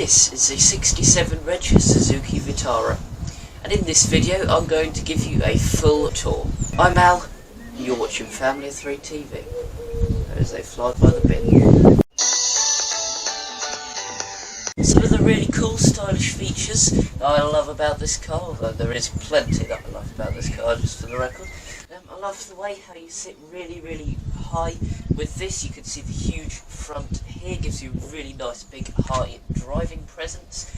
This is a 67 reg Suzuki Vitara, and in this video I'm going to give you a full tour. I'm Al, and you're watching Family of 3 TV, as they fly by the bin. Some of the really cool, stylish features that I love about this car, although there is plenty that I love about this car, just for the record. I love the way how you sit really high with this. You can see the huge front here, gives you a really nice big high driving presence.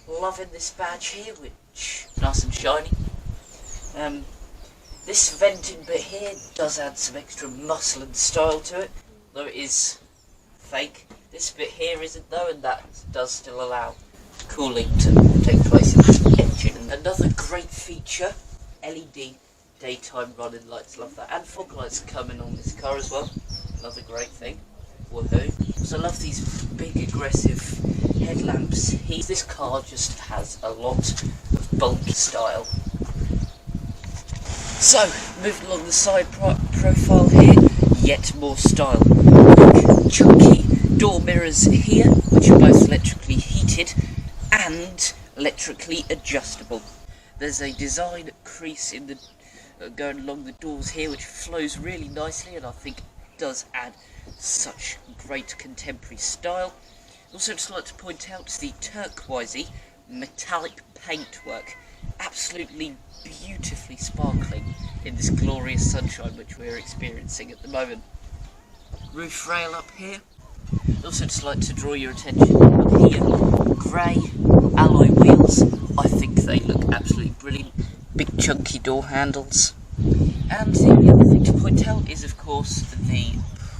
Loving this badge here, which is nice and shiny. This venting bit here does add some extra muscle and style to it, though it is fake. This bit here isn't though, and that does still allow cooling to take place in the engine. Another great feature, LED daytime running lights, love that, and fog lights coming on this car as well, another great thing. Woohoo. So I love these big aggressive headlamps here. This car just has a lot of bulky style. So, moving along the side profile here, yet more style. Big chunky door mirrors here, which are both electrically heated and electrically adjustable. There's a design crease in the going along the doors here, which flows really nicely, and I think does add such great contemporary style. Also, just like to point out the turquoisey metallic paintwork, absolutely beautifully sparkling in this glorious sunshine which we're experiencing at the moment. Roof rail up here. Also, just like to draw your attention up here, grey alloy wheels. I think they look absolutely brilliant. Big chunky door handles. And the only other thing to point out is, of course, the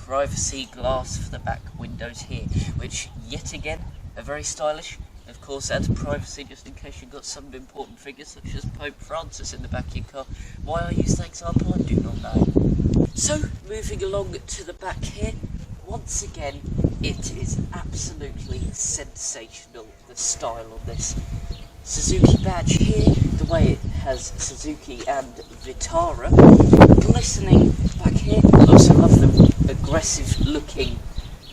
privacy glass for the back windows here, which yet again are very stylish. Of course, adds privacy just in case you've got some important figures such as Pope Francis in the back of your car. Why I use that example, I do not know. So, moving along to the back here, once again, it is absolutely sensational, the style on this Suzuki badge here, the way it has Suzuki and Vitara, glistening back here. I also love the aggressive looking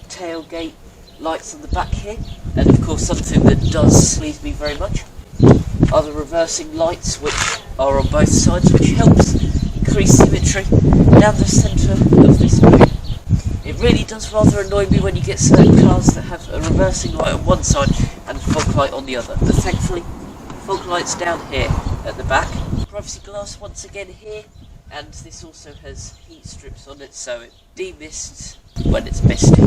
tailgate lights on the back here, and of course something that does please me very much are the reversing lights, which are on both sides, which helps increase symmetry down the centre of this boot. It really does rather annoy me when you get certain cars that have a reversing light on one side and a fog light on the other, but thankfully fog lights down here at the back. Privacy glass once again here, and this also has heat strips on it so it demists when it's misty.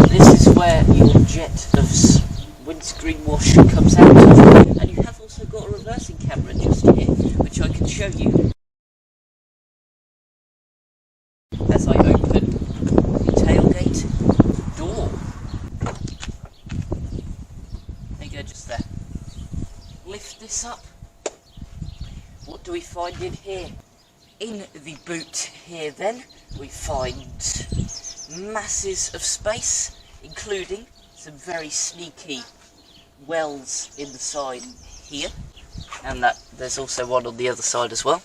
This is where your jet of windscreen wash comes out of, and you have also got a reversing camera just here, which I can show you as I open the tailgate door. There you go, just there. Lift this up. What do we find in here? In the boot here then, we find masses of space, including some very sneaky wells in the side here, and that there's also one on the other side as well.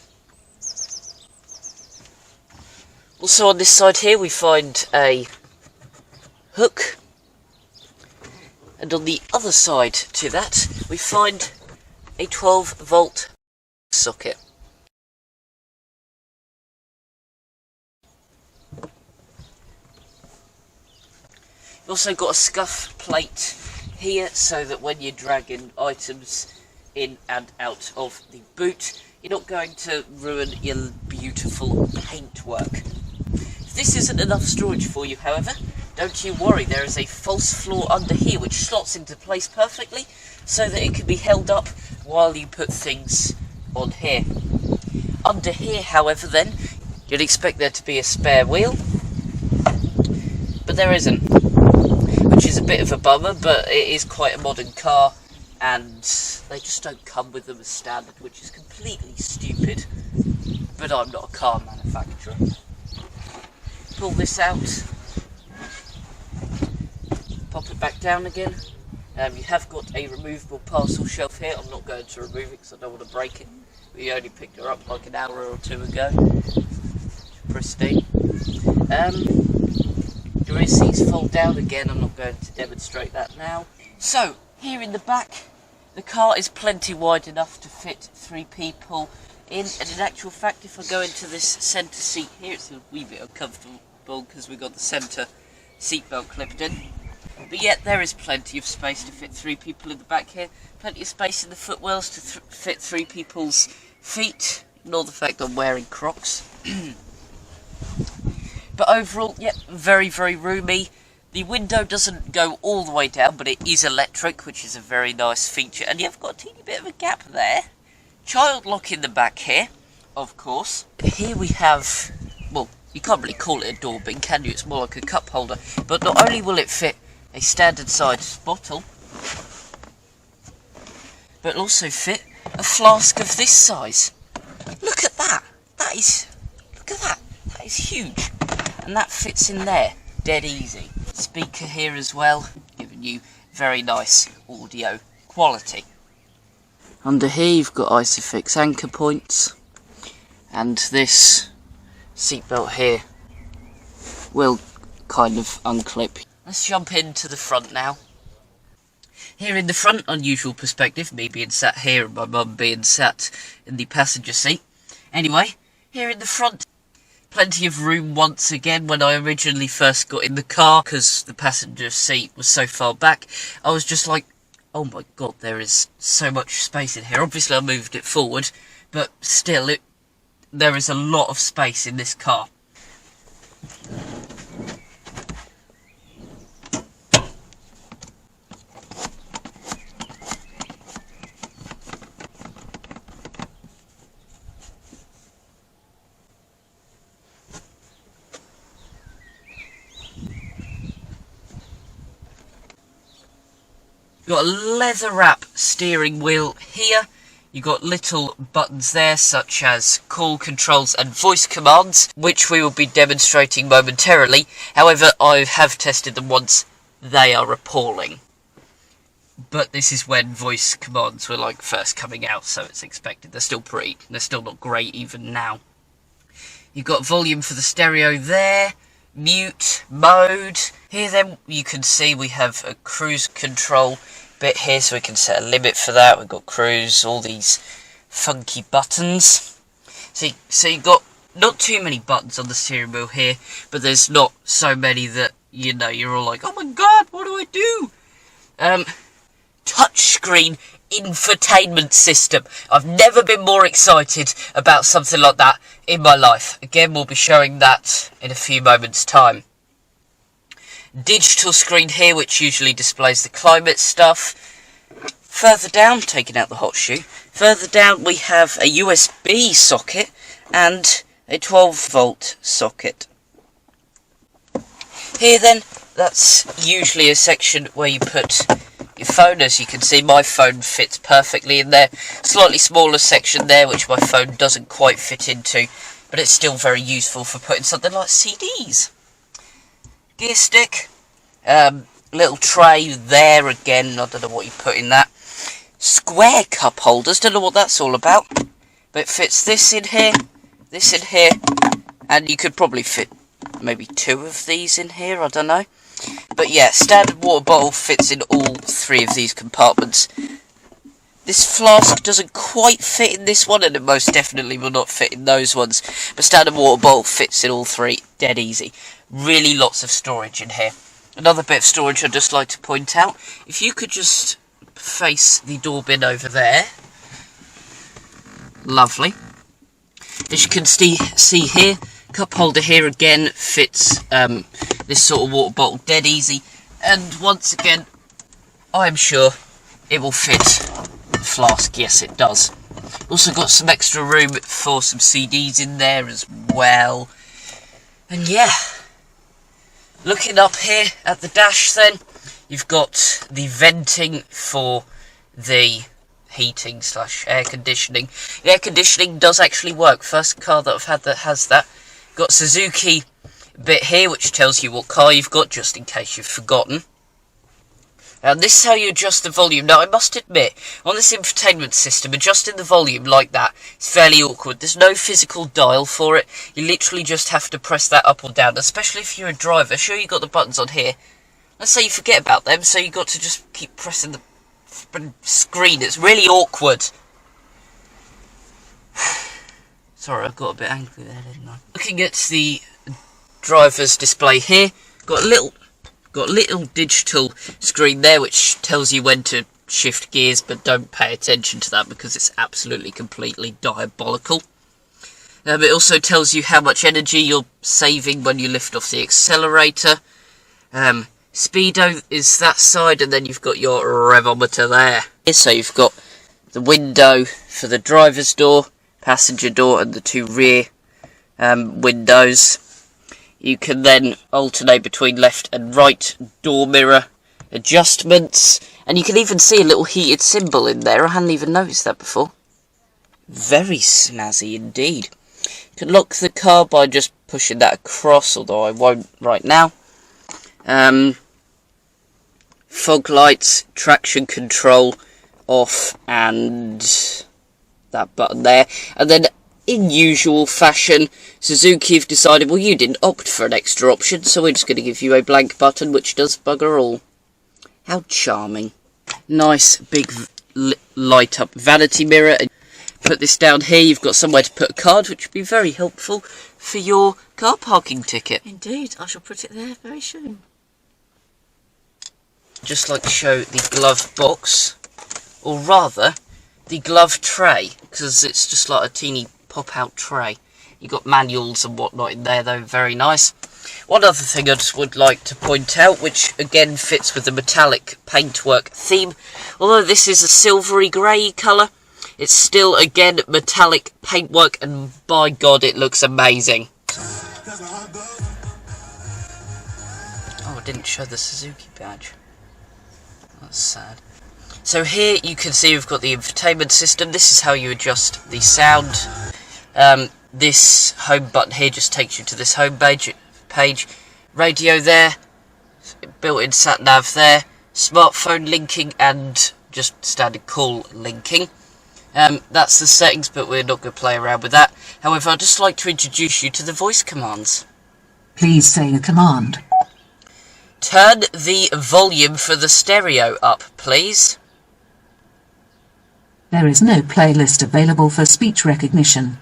Also on this side here we find a hook, and on the other side to that we find a 12-volt socket. You've also got a scuff plate here so that when you're dragging items in and out of the boot, you're not going to ruin your beautiful paintwork. If this isn't enough storage for you, however, don't you worry, there is a false floor under here which slots into place perfectly so that it can be held up while you put things on here. Under here, however, then, you'd expect there to be a spare wheel, but there isn't, which is a bit of a bummer, but it is quite a modern car, and they just don't come with them as standard, which is completely stupid, but I'm not a car manufacturer. Pull this out, pop it back down again. You have got a removable parcel shelf here. I'm not going to remove it because I don't want to break it. We only picked her up like an hour or two ago. Pristine. Your rear seats fold down again. I'm not going to demonstrate that now. So, here in the back, the car is plenty wide enough to fit 3 people in, and in actual fact, if I go into this centre seat here, it's a wee bit uncomfortable because we've got the centre seatbelt clipped in. But yet, there is plenty of space to fit 3 people in the back here, plenty of space in the footwells to fit 3 people's feet. Ignore the fact I'm wearing Crocs. But overall, yep, very, very roomy. The window doesn't go all the way down, but it is electric, which is a very nice feature. And you've got a teeny bit of a gap there. Child lock in the back here, of course. Here we have, well, you can't really call it a door bin, can you? It's more like a cup holder. But not only will it fit a standard size bottle, but it'll also fit a flask of this size. Look at that. Look at that. That is huge. And that fits in there, dead easy. Speaker here as well, giving you very nice audio quality. Under here you've got Isofix anchor points, and this seatbelt here will kind of unclip. Let's jump into the front now. Here in the front, unusual perspective, me being sat here and my mum being sat in the passenger seat. Anyway, here in the front, plenty of room once again. When I originally first got in the car, because the passenger seat was so far back, I was just like, oh my god, there is so much space in here. Obviously I moved it forward, but still, there is a lot of space in this car. Got a leather wrap steering wheel here. You've got little buttons there such as call controls and voice commands, which we will be demonstrating momentarily. However, I have tested them once. They are appalling. But this is when voice commands were like first coming out, so it's expected. They're still not great even now. You've got volume for the stereo there. Mute, mode. Here then you can see we have a cruise control bit here, so we can set a limit for that. We've got cruise, all these funky buttons. So you've got not too many buttons on the steering wheel here, but there's not so many that, you know, you're all like, oh my god, what do I do? Touchscreen infotainment system. I've never been more excited about something like that in my life. Again, we'll be showing that in a few moments' time. Digital screen here, which usually displays the climate stuff. Further down, taking out the hot shoe, further down we have a USB socket and a 12-volt socket. Here then, that's usually a section where you put your phone. As you can see, my phone fits perfectly in there. Slightly smaller section there, which my phone doesn't quite fit into, but it's still very useful for putting something like CDs. Gear stick, little tray there again, I don't know what you put in that. Square cup holders, don't know what that's all about, but it fits this in here, and you could probably fit maybe 2 of these in here, I don't know. But yeah, standard water bottle fits in all 3 of these compartments. This flask doesn't quite fit in this one, and it most definitely will not fit in those ones. But standard water bottle fits in all 3, dead easy. Really lots of storage in here. Another bit of storage I'd just like to point out. If you could just face the door bin over there. Lovely. As you can see here, cup holder here again fits this sort of water bottle dead easy. And once again, I'm sure it will fit the flask. Yes, it does. Also got some extra room for some CDs in there as well. And yeah, looking up here at the dash then, you've got the venting for the heating / air conditioning. The air conditioning does actually work. First car that I've had that has that. Got Suzuki bit here which tells you what car you've got, just in case you've forgotten. And this is how you adjust the volume. Now I must admit, on this infotainment system, adjusting the volume like that is fairly awkward. There's no physical dial for it. You literally just have to press that up or down, especially if you're a driver. Sure, you got the buttons on here, let's say you forget about them, so you got to just keep pressing the screen. It's really awkward. Sorry, I got a bit angry there, didn't I? Looking at the driver's display here, got a little digital screen there which tells you when to shift gears, but don't pay attention to that because it's absolutely completely diabolical. It also tells you how much energy you're saving when you lift off the accelerator. Speedo is that side, and then you've got your revometer there. So you've got the window for the driver's door, passenger door, and the two rear windows. You can then alternate between left and right door mirror adjustments, and you can even see a little heated symbol in there. I hadn't even noticed that before. Very snazzy indeed. You can lock the car by just pushing that across, although I won't right now. Fog lights, traction control off, and that button there. And then, in usual fashion, Suzuki have decided, well, you didn't opt for an extra option, so we're just going to give you a blank button which does bugger all. How charming. Nice big light up vanity mirror. Put this down here, you've got somewhere to put a card, which would be very helpful for your car parking ticket. Indeed, I shall put it there very soon. Just like to show the glove box, or rather, the glove tray, because it's just like a teeny pop-out tray. You've got manuals and whatnot in there, though, very nice. One other thing I just would like to point out, which again fits with the metallic paintwork theme, although this is a silvery grey colour, it's still, again, metallic paintwork, and by God, it looks amazing. Oh, I didn't show the Suzuki badge. That's sad. So here you can see we've got the infotainment system. This is how you adjust the sound. This home button here just takes you to this home page. Radio there, built-in sat-nav there, smartphone linking, and just standard call linking. That's the settings, but we're not going to play around with that. However, I'd just like to introduce you to the voice commands. Please say a command. Turn the volume for the stereo up, please. There is no playlist available for speech recognition.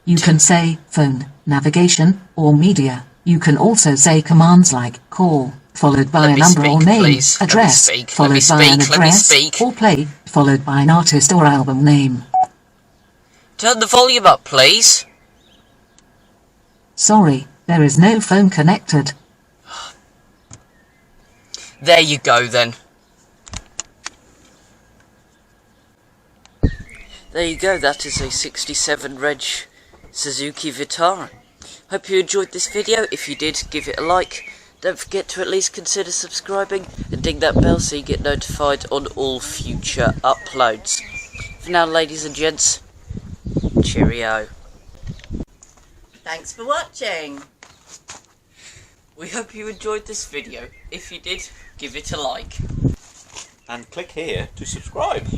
You can say phone, navigation, or media. You can also say commands like call, followed by a number or name, please. address, followed by an address, or play, followed by an artist or album name. Turn the volume up, please. Sorry, there is no phone connected. There you go, then. There you go, that is a 67 reg Suzuki Vitara. Hope you enjoyed this video. If you did, give it a like. Don't forget to at least consider subscribing and ding that bell so you get notified on all future uploads. For now, ladies and gents, cheerio. Thanks for watching. We hope you enjoyed this video. If you did, give it a like. And click here to subscribe.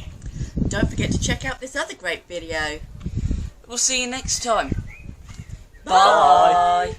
Don't forget to check out this other great video. We'll see you next time. Bye. Bye.